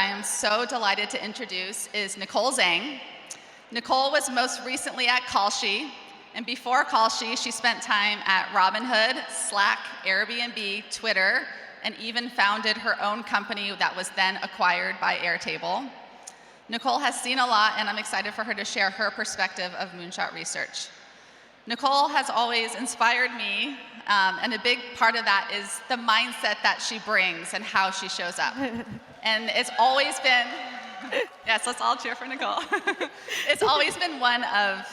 I am so delighted to introduce is Nicole Zeng. Nicole was most recently at Kalshi, and before Kalshi, she spent time at Robinhood, Slack, Airbnb, Twitter, and even founded her own company that was then acquired by Airtable. Nicole has seen a lot, and I'm excited for her to share her perspective of Moonshot research. Nicole has always inspired me, and a big part of that is the mindset that she brings and how she shows up. And it's always been, yes, let's all cheer for Nicole. It's always been one of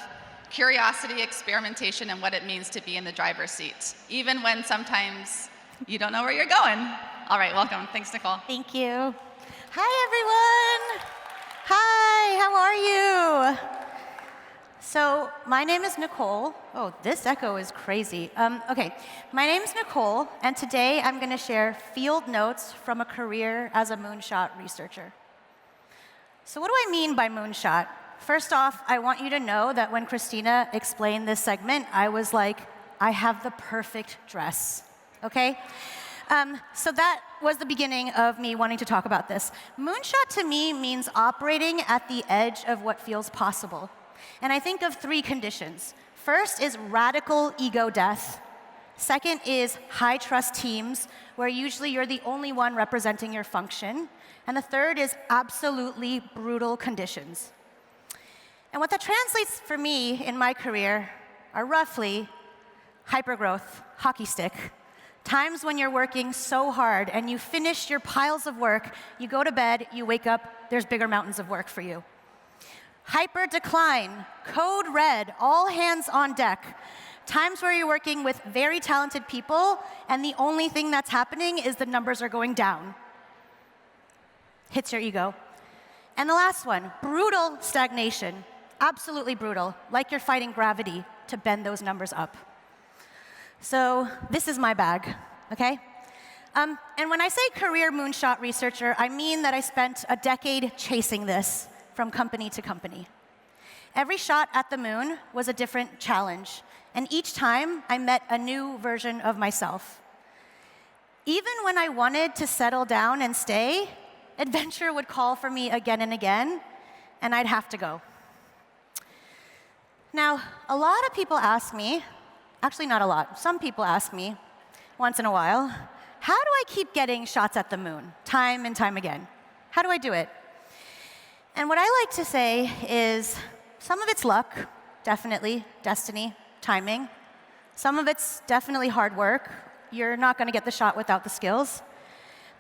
curiosity, experimentation, and what it means to be in the driver's seat, even when sometimes you don't know where you're going. All right, welcome. Thanks, Nicole. Thank you. Hi, everyone. Hi, how are you? So my name is Nicole. Oh, this echo is crazy. Okay, my name is Nicole, and today I'm going to share field notes from a career as a moonshot researcher. So what do I mean by moonshot? First off, I want you to know that when Christina explained this segment, I was like, I have the perfect dress, okay? So that was the beginning of me wanting to talk about this. Moonshot to me means operating at the edge of what feels possible. And I think of three conditions. First is radical ego death. Second is high trust teams, where usually you're the only one representing your function. And the third is absolutely brutal conditions. And what that translates for me in my career are roughly hypergrowth, hockey stick, times when you're working so hard and you finish your piles of work, you go to bed, you wake up, there's bigger mountains of work for you. Hyper decline, code red, all hands on deck. Times where you're working with very talented people and the only thing that's happening is the numbers are going down. Hits your ego. And the last one, brutal stagnation. Absolutely brutal, like you're fighting gravity to bend those numbers up. So this is my bag, okay? And when I say career moonshot researcher, I mean that I spent a decade chasing this from company to company. Every shot at the moon was a different challenge, and each time I met a new version of myself. Even when I wanted to settle down and stay, adventure would call for me again and again, and I'd have to go. Now, a lot of people ask me, actually not a lot, some people ask me once in a while, how do I keep getting shots at the moon time and time again? How do I do it? And what I like to say is some of it's luck, definitely, destiny, timing. Some of it's definitely hard work. You're not going to get the shot without the skills.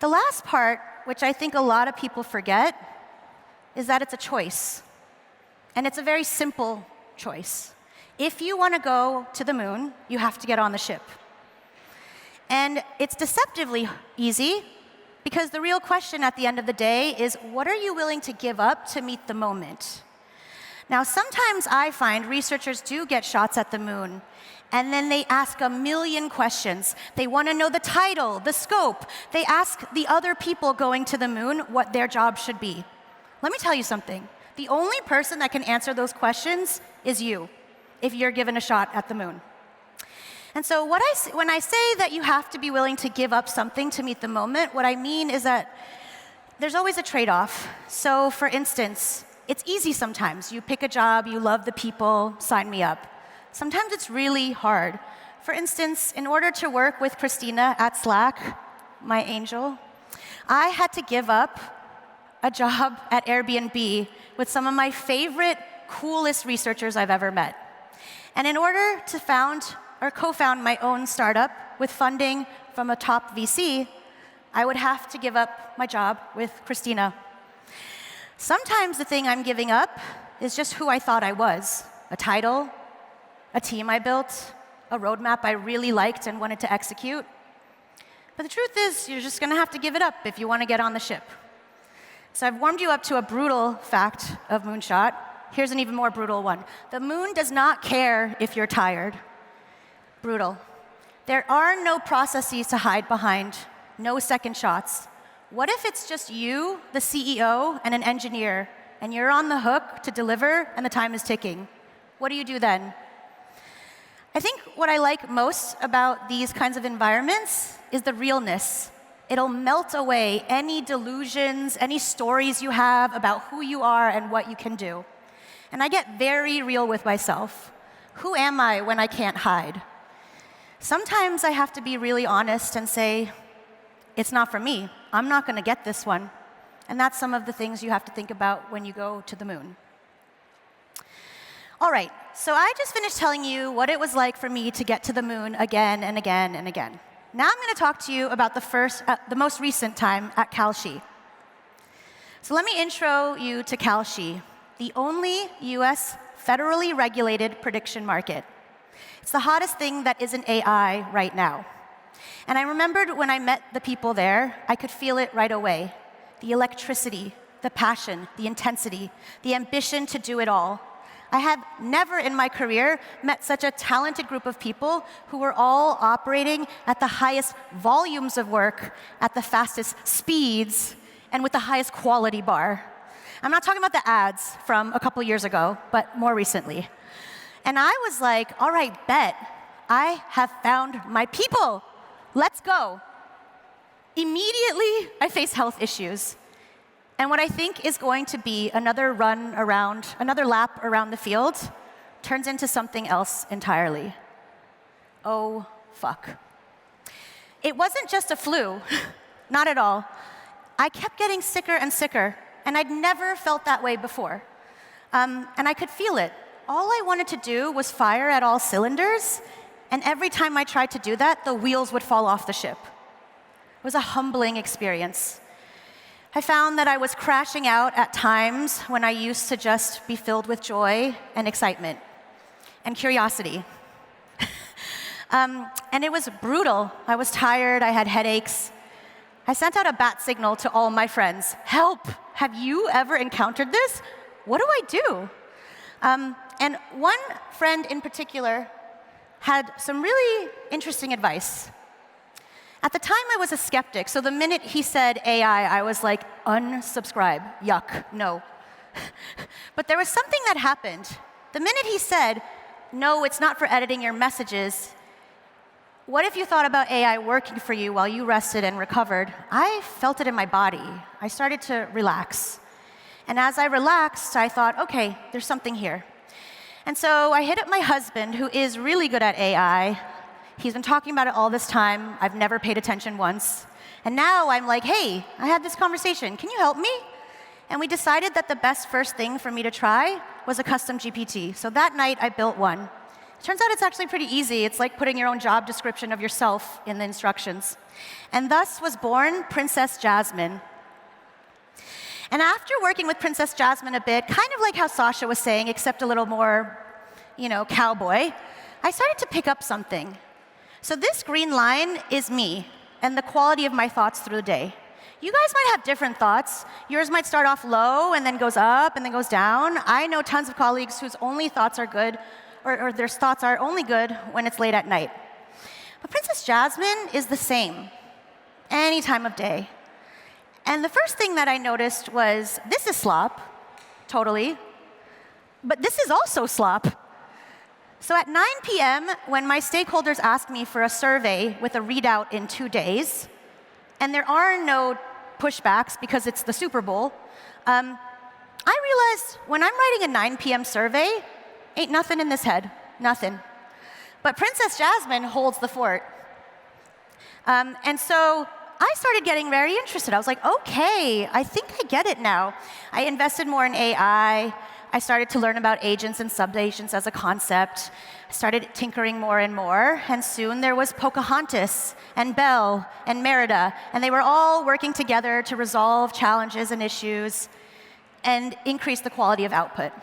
The last part, which I think a lot of people forget, is that it's a choice. And it's a very simple choice. If you want to go to the moon, you have to get on the ship. And it's deceptively easy, because the real question at the end of the day is, what are you willing to give up to meet the moment? Now, sometimes I find researchers do get shots at the moon, and then they ask a million questions. They want to know the title, the scope. They ask the other people going to the moon what their job should be. Let me tell you something. The only person that can answer those questions is you, if you're given a shot at the moon. And so when I say that you have to be willing to give up something to meet the moment, what I mean is that there's always a trade-off. So for instance, it's easy sometimes. You pick a job, you love the people, sign me up. Sometimes it's really hard. For instance, in order to work with Christina at Slack, my angel, I had to give up a job at Airbnb with some of my favorite, coolest researchers I've ever met. And in order to co-found my own startup with funding from a top VC, I would have to give up my job with Christina. Sometimes the thing I'm giving up is just who I thought I was. A title, a team I built, a roadmap I really liked and wanted to execute. But the truth is, you're just going to have to give it up if you want to get on the ship. So I've warmed you up to a brutal fact of Moonshot. Here's an even more brutal one. The moon does not care if you're tired. Brutal. There are no processes to hide behind, no second shots. What if it's just you, the CEO, and an engineer, and you're on the hook to deliver and the time is ticking? What do you do then? I think what I like most about these kinds of environments is the realness. It'll melt away any delusions, any stories you have about who you are and what you can do. And I get very real with myself. Who am I when I can't hide? Sometimes I have to be really honest and say, it's not for me. I'm not going to get this one. And that's some of the things you have to think about when you go to the moon. All right, so I just finished telling you what it was like for me to get to the moon again and again and again. Now I'm going to talk to you about the most recent time at Kalshi. So let me intro you to Kalshi, the only US federally regulated prediction market. It's the hottest thing that isn't AI right now. And I remembered when I met the people there, I could feel it right away. The electricity, the passion, the intensity, the ambition to do it all. I have never in my career met such a talented group of people who were all operating at the highest volumes of work, at the fastest speeds, and with the highest quality bar. I'm not talking about the ads from a couple years ago, but more recently. And I was like, all right, bet. I have found my people. Let's go. Immediately, I face health issues. And what I think is going to be another lap around the field turns into something else entirely. Oh, fuck. It wasn't just a flu, not at all. I kept getting sicker and sicker, and I'd never felt that way before. And I could feel it. All I wanted to do was fire at all cylinders, and every time I tried to do that, the wheels would fall off the ship. It was a humbling experience. I found that I was crashing out at times when I used to just be filled with joy and excitement and curiosity. And it was brutal. I was tired, I had headaches. I sent out a bat signal to all my friends. Help! Have you ever encountered this? What do I do? And one friend in particular had some really interesting advice. At the time, I was a skeptic, so the minute he said AI, I was like, unsubscribe, yuck, no. But there was something that happened. The minute he said, no, it's not for editing your messages, what if you thought about AI working for you while you rested and recovered? I felt it in my body. I started to relax. And as I relaxed, I thought, okay, there's something here. And so I hit up my husband, who is really good at AI. He's been talking about it all this time. I've never paid attention once. And now I'm like, hey, I had this conversation. Can you help me? And we decided that the best first thing for me to try was a custom GPT. So that night, I built one. It turns out it's actually pretty easy. It's like putting your own job description of yourself in the instructions. And thus was born Princess Jasmine. And after working with Princess Jasmine a bit, kind of like how Sasha was saying, except a little more, cowboy, I started to pick up something. So this green line is me and the quality of my thoughts through the day. You guys might have different thoughts. Yours might start off low and then goes up and then goes down. I know tons of colleagues whose only thoughts are good, or their thoughts are only good when it's late at night. But Princess Jasmine is the same, any time of day. And the first thing that I noticed was, this is slop, totally. But this is also slop. So at 9 p.m., when my stakeholders asked me for a survey with a readout in 2 days, and there are no pushbacks because it's the Super Bowl, I realized when I'm writing a 9 p.m. survey, ain't nothing in this head, nothing. But Princess Jasmine holds the fort. And so I started getting very interested. I was like, okay, I think I get it now. I invested more in AI. I started to learn about agents and sub-agents as a concept. I started tinkering more and more, and soon there was Pocahontas and Belle and Merida, and they were all working together to resolve challenges and issues and increase the quality of output.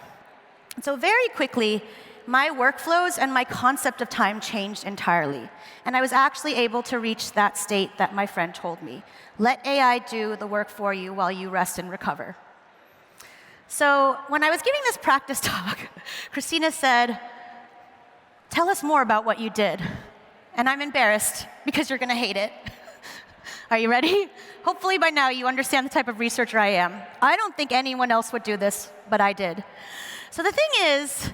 And so very quickly, my workflows and my concept of time changed entirely. And I was actually able to reach that state that my friend told me. Let AI do the work for you while you rest and recover. So when I was giving this practice talk, Christina said, tell us more about what you did. And I'm embarrassed because you're going to hate it. Are you ready? Hopefully by now you understand the type of researcher I am. I don't think anyone else would do this, but I did. So the thing is,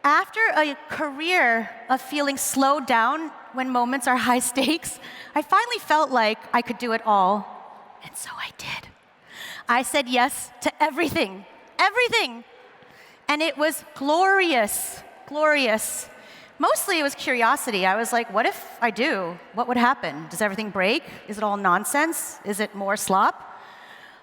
after a career of feeling slowed down when moments are high stakes, I finally felt like I could do it all. And so I did. I said yes to everything, everything. And it was glorious, glorious. Mostly it was curiosity. I was like, what if I do? What would happen? Does everything break? Is it all nonsense? Is it more slop?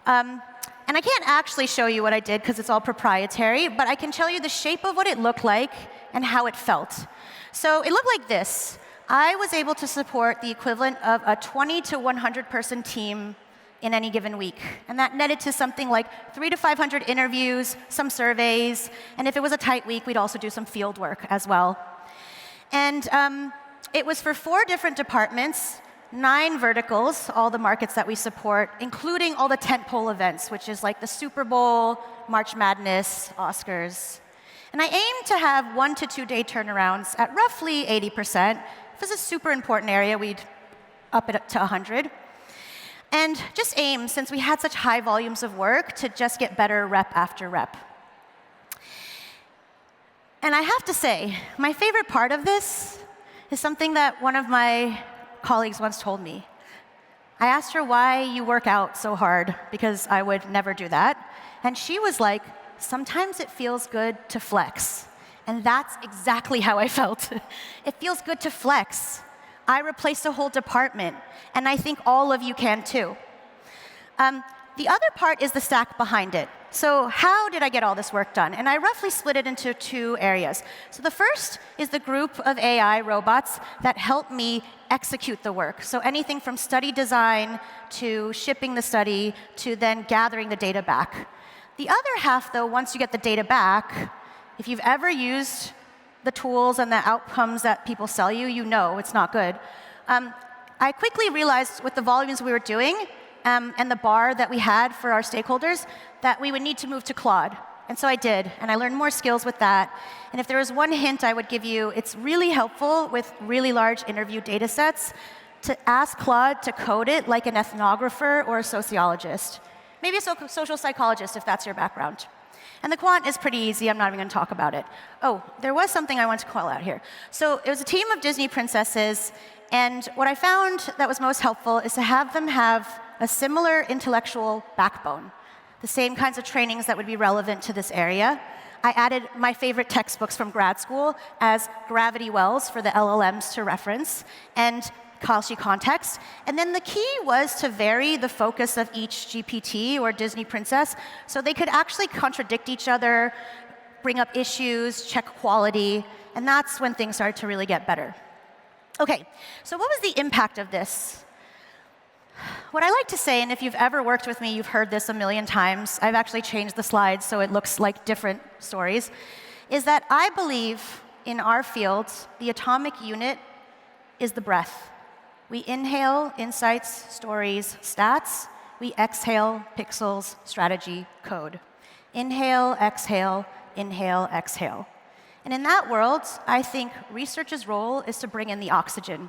And I can't actually show you what I did because it's all proprietary, but I can tell you the shape of what it looked like and how it felt. So it looked like this. I was able to support the equivalent of a 20 to 100 person team in any given week. And that netted to something like 300 to 500 interviews, some surveys, and if it was a tight week, we'd also do some field work as well. And it was for 4 different departments, 9 verticals, all the markets that we support, including all the tentpole events, which is like the Super Bowl, March Madness, Oscars. And I aim to have 1 to 2 day turnarounds at roughly 80%. If it's a super important area, we'd up it up to 100. And just aim, since we had such high volumes of work, to just get better rep after rep. And I have to say, my favorite part of this is something that one of my colleagues once told me. I asked her why you work out so hard, because I would never do that. And she was like, sometimes it feels good to flex. And that's exactly how I felt. It feels good to flex. I replaced a whole department, and I think all of you can too. The other part is the stack behind it. So how did I get all this work done? And I roughly split it into 2 areas. So the first is the group of AI robots that help me execute the work. So anything from study design to shipping the study to then gathering the data back. The other half, though, once you get the data back, if you've ever used the tools and the outcomes that people sell you, you know it's not good. I quickly realized with the volumes we were doing and the bar that we had for our stakeholders that we would need to move to Claude. And so I did, and I learned more skills with that. And if there was one hint I would give you, it's really helpful with really large interview data sets to ask Claude to code it like an ethnographer or a sociologist. Maybe a social psychologist if that's your background. And the quant is pretty easy. I'm not even going to talk about it. Oh, there was something I want to call out here. So it was a team of Disney princesses, and what I found that was most helpful is to have them have a similar intellectual backbone, the same kinds of trainings that would be relevant to this area. I added my favorite textbooks from grad school as gravity wells for the LLMs to reference, and Kalshi context. And then the key was to vary the focus of each GPT or Disney princess so they could actually contradict each other, bring up issues, check quality, and that's when things started to really get better. OK, so what was the impact of this? What I like to say, and if you've ever worked with me, you've heard this a million times. I've actually changed the slides so it looks like different stories, is that I believe in our field, the atomic unit is the breath. We inhale insights, stories, stats. We exhale pixels, strategy, code. Inhale, exhale, inhale, exhale. And in that world, I think research's role is to bring in the oxygen.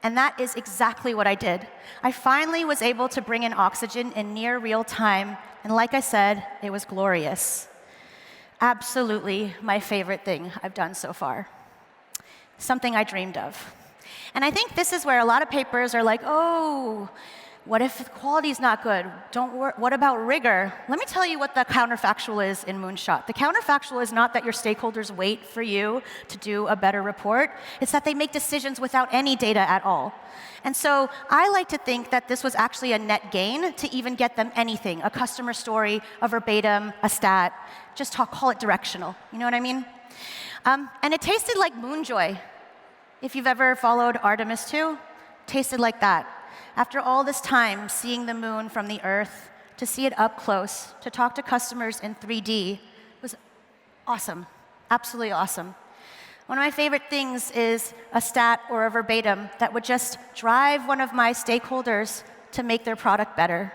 And that is exactly what I did. I finally was able to bring in oxygen in near real time. And like I said, it was glorious. Absolutely my favorite thing I've done so far. Something I dreamed of. And I think this is where a lot of papers are like, oh, what if the quality's not good? What about rigor? Let me tell you what the counterfactual is in Moonshot. The counterfactual is not that your stakeholders wait for you to do a better report. It's that they make decisions without any data at all. And so I like to think that this was actually a net gain to even get them anything, a customer story, a verbatim, a stat. Just call it directional. You know what I mean? And it tasted like Moonjoy. If you've ever followed Artemis 2, tasted like that. After all this time, seeing the moon from the Earth, to see it up close, to talk to customers in 3D, was awesome, absolutely awesome. One of my favorite things is a stat or a verbatim that would just drive one of my stakeholders to make their product better,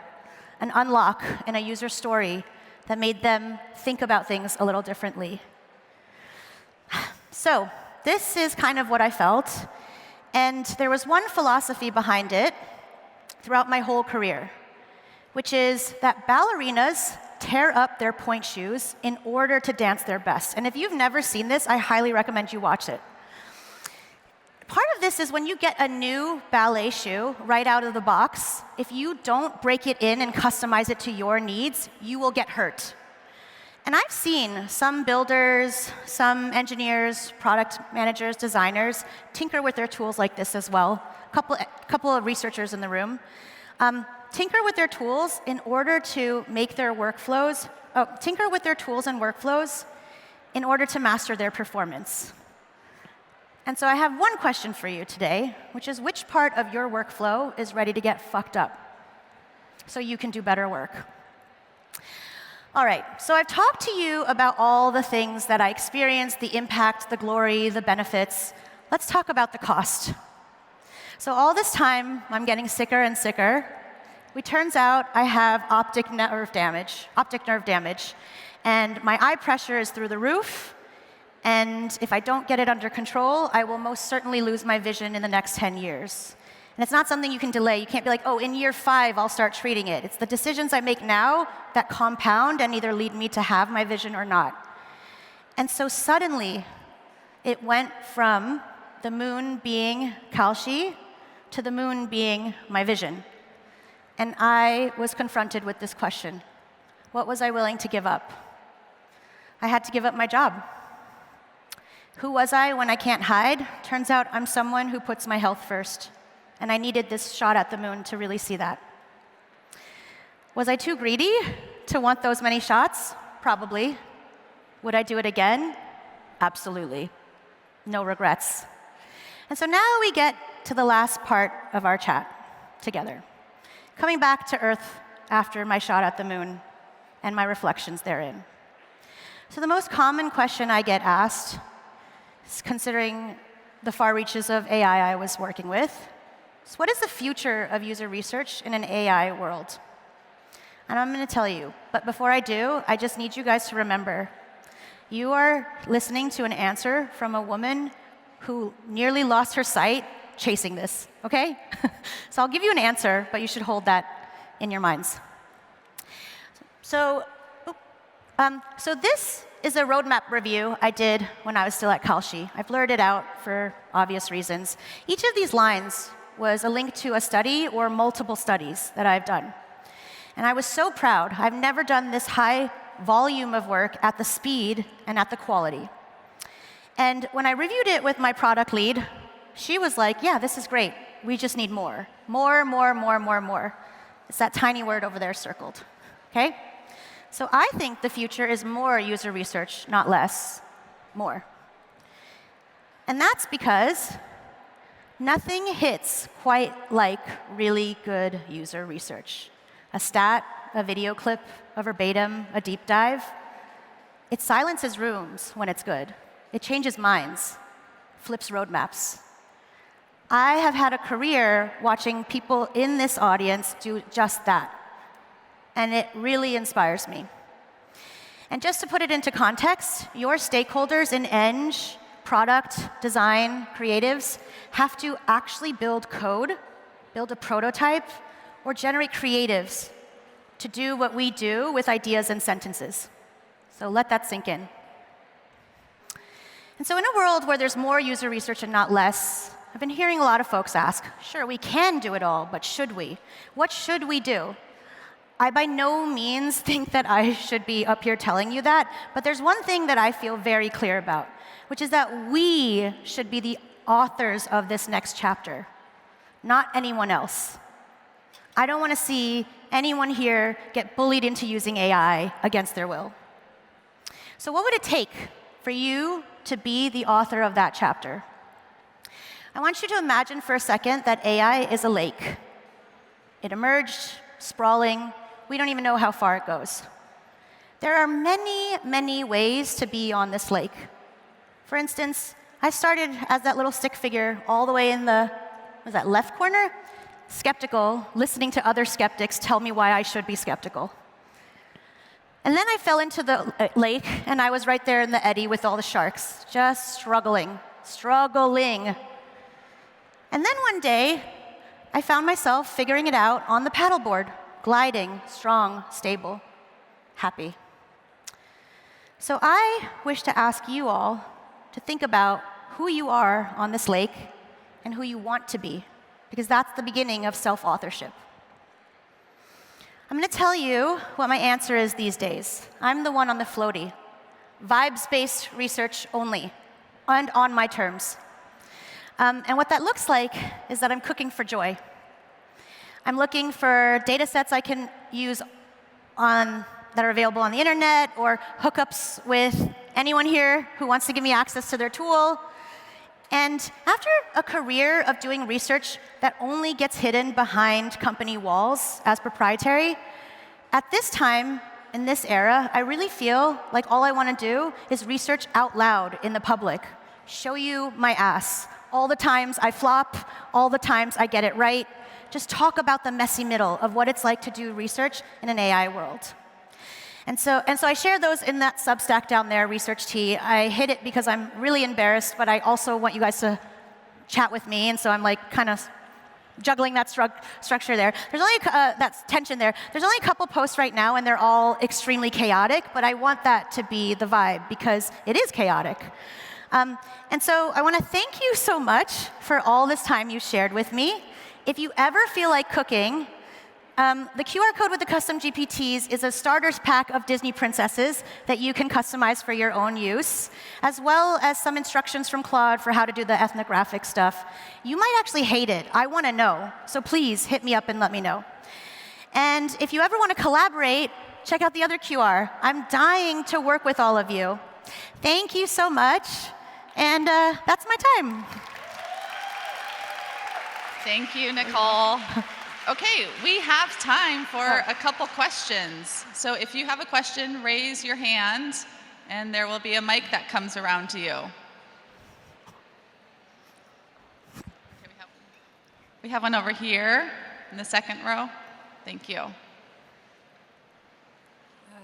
an unlock in a user story that made them think about things a little differently. So this is kind of what I felt. And there was one philosophy behind it throughout my whole career, which is that ballerinas tear up their point shoes in order to dance their best. And if you've never seen this, I highly recommend you watch it. Part of this is when you get a new ballet shoe right out of the box, if you don't break it in and customize it to your needs, you will get hurt. And I've seen some builders, some engineers, product managers, designers tinker with their tools like this as well. Couple of researchers in the room. Tinker with their tools in order to make their workflows, tinker with their tools and workflows in order to master their performance. And so I have one question for you today, which is which part of your workflow is ready to get fucked up so you can do better work? All right, so I've talked to you about all the things that I experienced, the impact, the glory, the benefits. Let's talk about the cost. So all this time, I'm getting sicker and sicker. It turns out I have optic nerve damage, and my eye pressure is through the roof. And if I don't get it under control, I will most certainly lose my vision in the next 10 years. And it's not something you can delay. You can't be like, oh, in year 5, I'll start treating it. It's the decisions I make now that compound and either lead me to have my vision or not. And so suddenly, it went from the moon being Kalshi to the moon being my vision. And I was confronted with this question. What was I willing to give up? I had to give up my job. Who was I when I can't hide? Turns out I'm someone who puts my health first. And I needed this shot at the moon to really see that. Was I too greedy to want those many shots? Probably. Would I do it again? Absolutely. No regrets. And so now we get to the last part of our chat together. Coming back to Earth after my shot at the moon and my reflections therein. So the most common question I get asked, considering the far reaches of AI I was working with, is what is the future of user research in an AI world? And I'm going to tell you, but before I do, I just need you guys to remember, you are listening to an answer from a woman who nearly lost her sight chasing this, okay? So I'll give you an answer, but you should hold that in your minds. So this is a roadmap review I did when I was still at Kalshi. I've blurred it out for obvious reasons. Each of these lines was a link to a study or multiple studies that I've done. And I was so proud. I've never done this high volume of work at the speed and at the quality. And when I reviewed it with my product lead, she was like, yeah, this is great. We just need more. More. It's that tiny word over there circled, okay? So I think the future is more user research, not less, more. And that's because nothing hits quite like really good user research. A stat, a video clip, a verbatim, a deep dive. It silences rooms when it's good. It changes minds, flips roadmaps. I have had a career watching people in this audience do just that. And it really inspires me. And just to put it into context, your stakeholders in Eng, product, design, creatives, have to actually build code, build a prototype, or generate creatives to do what we do with ideas and sentences. So let that sink in. And so in a world where there's more user research and not less, I've been hearing a lot of folks ask, sure, we can do it all, but should we? What should we do? I by no means think that I should be up here telling you that, but there's one thing that I feel very clear about, which is that we should be the authors of this next chapter, not anyone else. I don't want to see anyone here get bullied into using AI against their will. So what would it take for you to be the author of that chapter? I want you to imagine for a second that AI is a lake. It emerged, sprawling. We don't even know how far it goes. There are many, many ways to be on this lake. For instance, I started as that little stick figure all the way in the, was that left corner? Skeptical, listening to other skeptics tell me why I should be skeptical. And then I fell into the lake, and I was right there in the eddy with all the sharks, just struggling. And then one day, I found myself figuring it out on the paddleboard, gliding, strong, stable, happy. So I wish to ask you all to think about who you are on this lake and who you want to be, because that's the beginning of self-authorship. I'm going to tell you what my answer is these days. I'm the one on the floaty. Vibes-based research only, and on my terms. And what that looks like is that I'm cooking for joy. I'm looking for data sets I can use that are available on the internet, or hookups with anyone here who wants to give me access to their tool. And after a career of doing research that only gets hidden behind company walls as proprietary, at this time, in this era, I really feel like all I want to do is research out loud in the public, show you my ass, all the times I flop, all the times I get it right, just talk about the messy middle of what it's like to do research in an AI world. And so I share those in that Substack down there, Research Tea. I hid it because I'm really embarrassed, but I also want you guys to chat with me, and so I'm like kind of juggling that structure there. There's only that tension there. There's only a couple posts right now, and they're all extremely chaotic, but I want that to be the vibe because it is chaotic. And so I want to thank you so much for all this time you shared with me. If you ever feel like cooking, the QR code with the custom GPTs is a starter's pack of Disney princesses that you can customize for your own use, as well as some instructions from Claude for how to do the ethnographic stuff. You might actually hate it. I want to know. So please hit me up and let me know. And if you ever want to collaborate, check out the other QR. I'm dying to work with all of you. Thank you so much. And that's my time. Thank you, Nicole. Okay, we have time for a couple questions. So if you have a question, raise your hand, and there will be a mic that comes around to you. Okay, we have one over here in the second row. Thank you.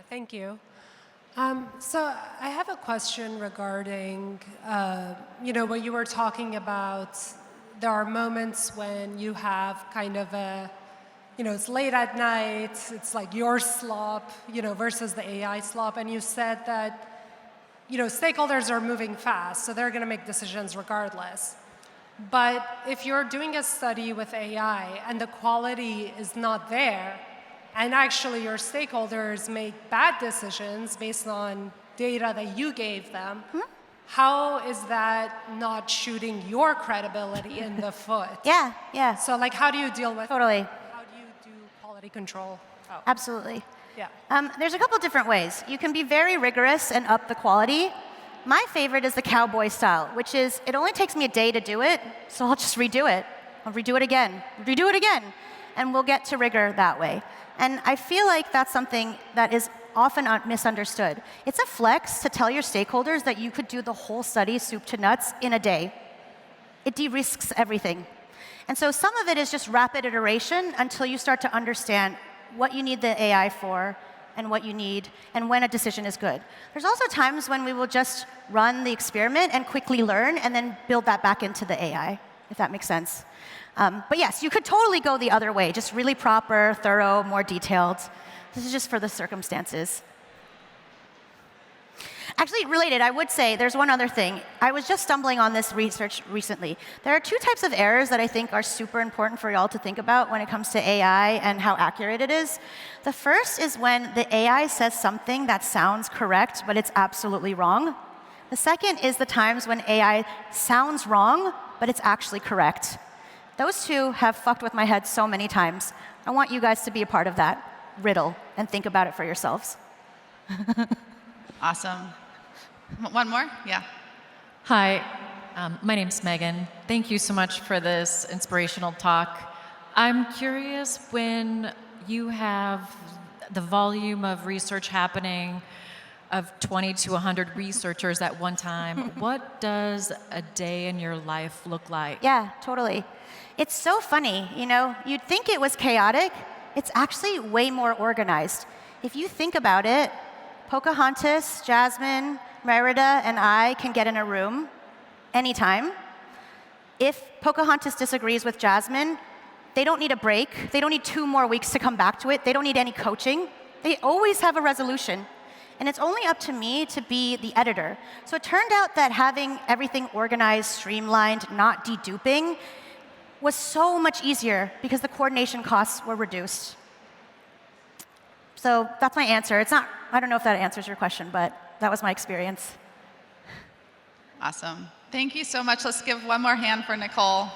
Thank you. So I have a question regarding, what you were talking about. There are moments when you have kind of a, it's late at night, it's like your slop, versus the AI slop, and you said that, stakeholders are moving fast, so they're going to make decisions regardless. But if you're doing a study with AI and the quality is not there, and actually your stakeholders make bad decisions based on data that you gave them, how is that not shooting your credibility in the foot? Yeah. So how do you deal with Totally. How do you do quality control? Oh. Absolutely. Yeah. There's a couple different ways. You can be very rigorous and up the quality. My favorite is the cowboy style, which is it only takes me a day to do it, so I'll just redo it. I'll redo it again, and we'll get to rigor that way. And I feel like that's something that is often misunderstood. It's a flex to tell your stakeholders that you could do the whole study, soup to nuts, in a day. It de-risks everything. And so some of it is just rapid iteration until you start to understand what you need the AI for and what you need and when a decision is good. There's also times when we will just run the experiment and quickly learn and then build that back into the AI, if that makes sense. But yes, you could totally go the other way, just really proper, thorough, more detailed. This is just for the circumstances. Actually, related, I would say there's one other thing. I was just stumbling on this research recently. There are two types of errors that I think are super important for y'all to think about when it comes to AI and how accurate it is. The first is when the AI says something that sounds correct, but it's absolutely wrong. The second is the times when AI sounds wrong, but it's actually correct. Those two have fucked with my head so many times. I want you guys to be a part of that riddle and think about it for yourselves. Awesome. One more? Yeah. Hi, my name's Megan. Thank you so much for this inspirational talk. I'm curious, when you have the volume of research happening of 20 to 100 researchers at one time, what does a day in your life look like? Yeah, totally. It's so funny, you'd think it was chaotic. It's actually way more organized. If you think about it, Pocahontas, Jasmine, Merida, and I can get in a room anytime. If Pocahontas disagrees with Jasmine, they don't need a break. They don't need 2 more weeks to come back to it. They don't need any coaching. They always have a resolution. and it's only up to me to be the editor. So it turned out that having everything organized, streamlined, not deduping, was so much easier because the coordination costs were reduced. So that's my answer. It's not, I don't know if that answers your question, but that was my experience. Awesome. Thank you so much. Let's give one more hand for Nicole.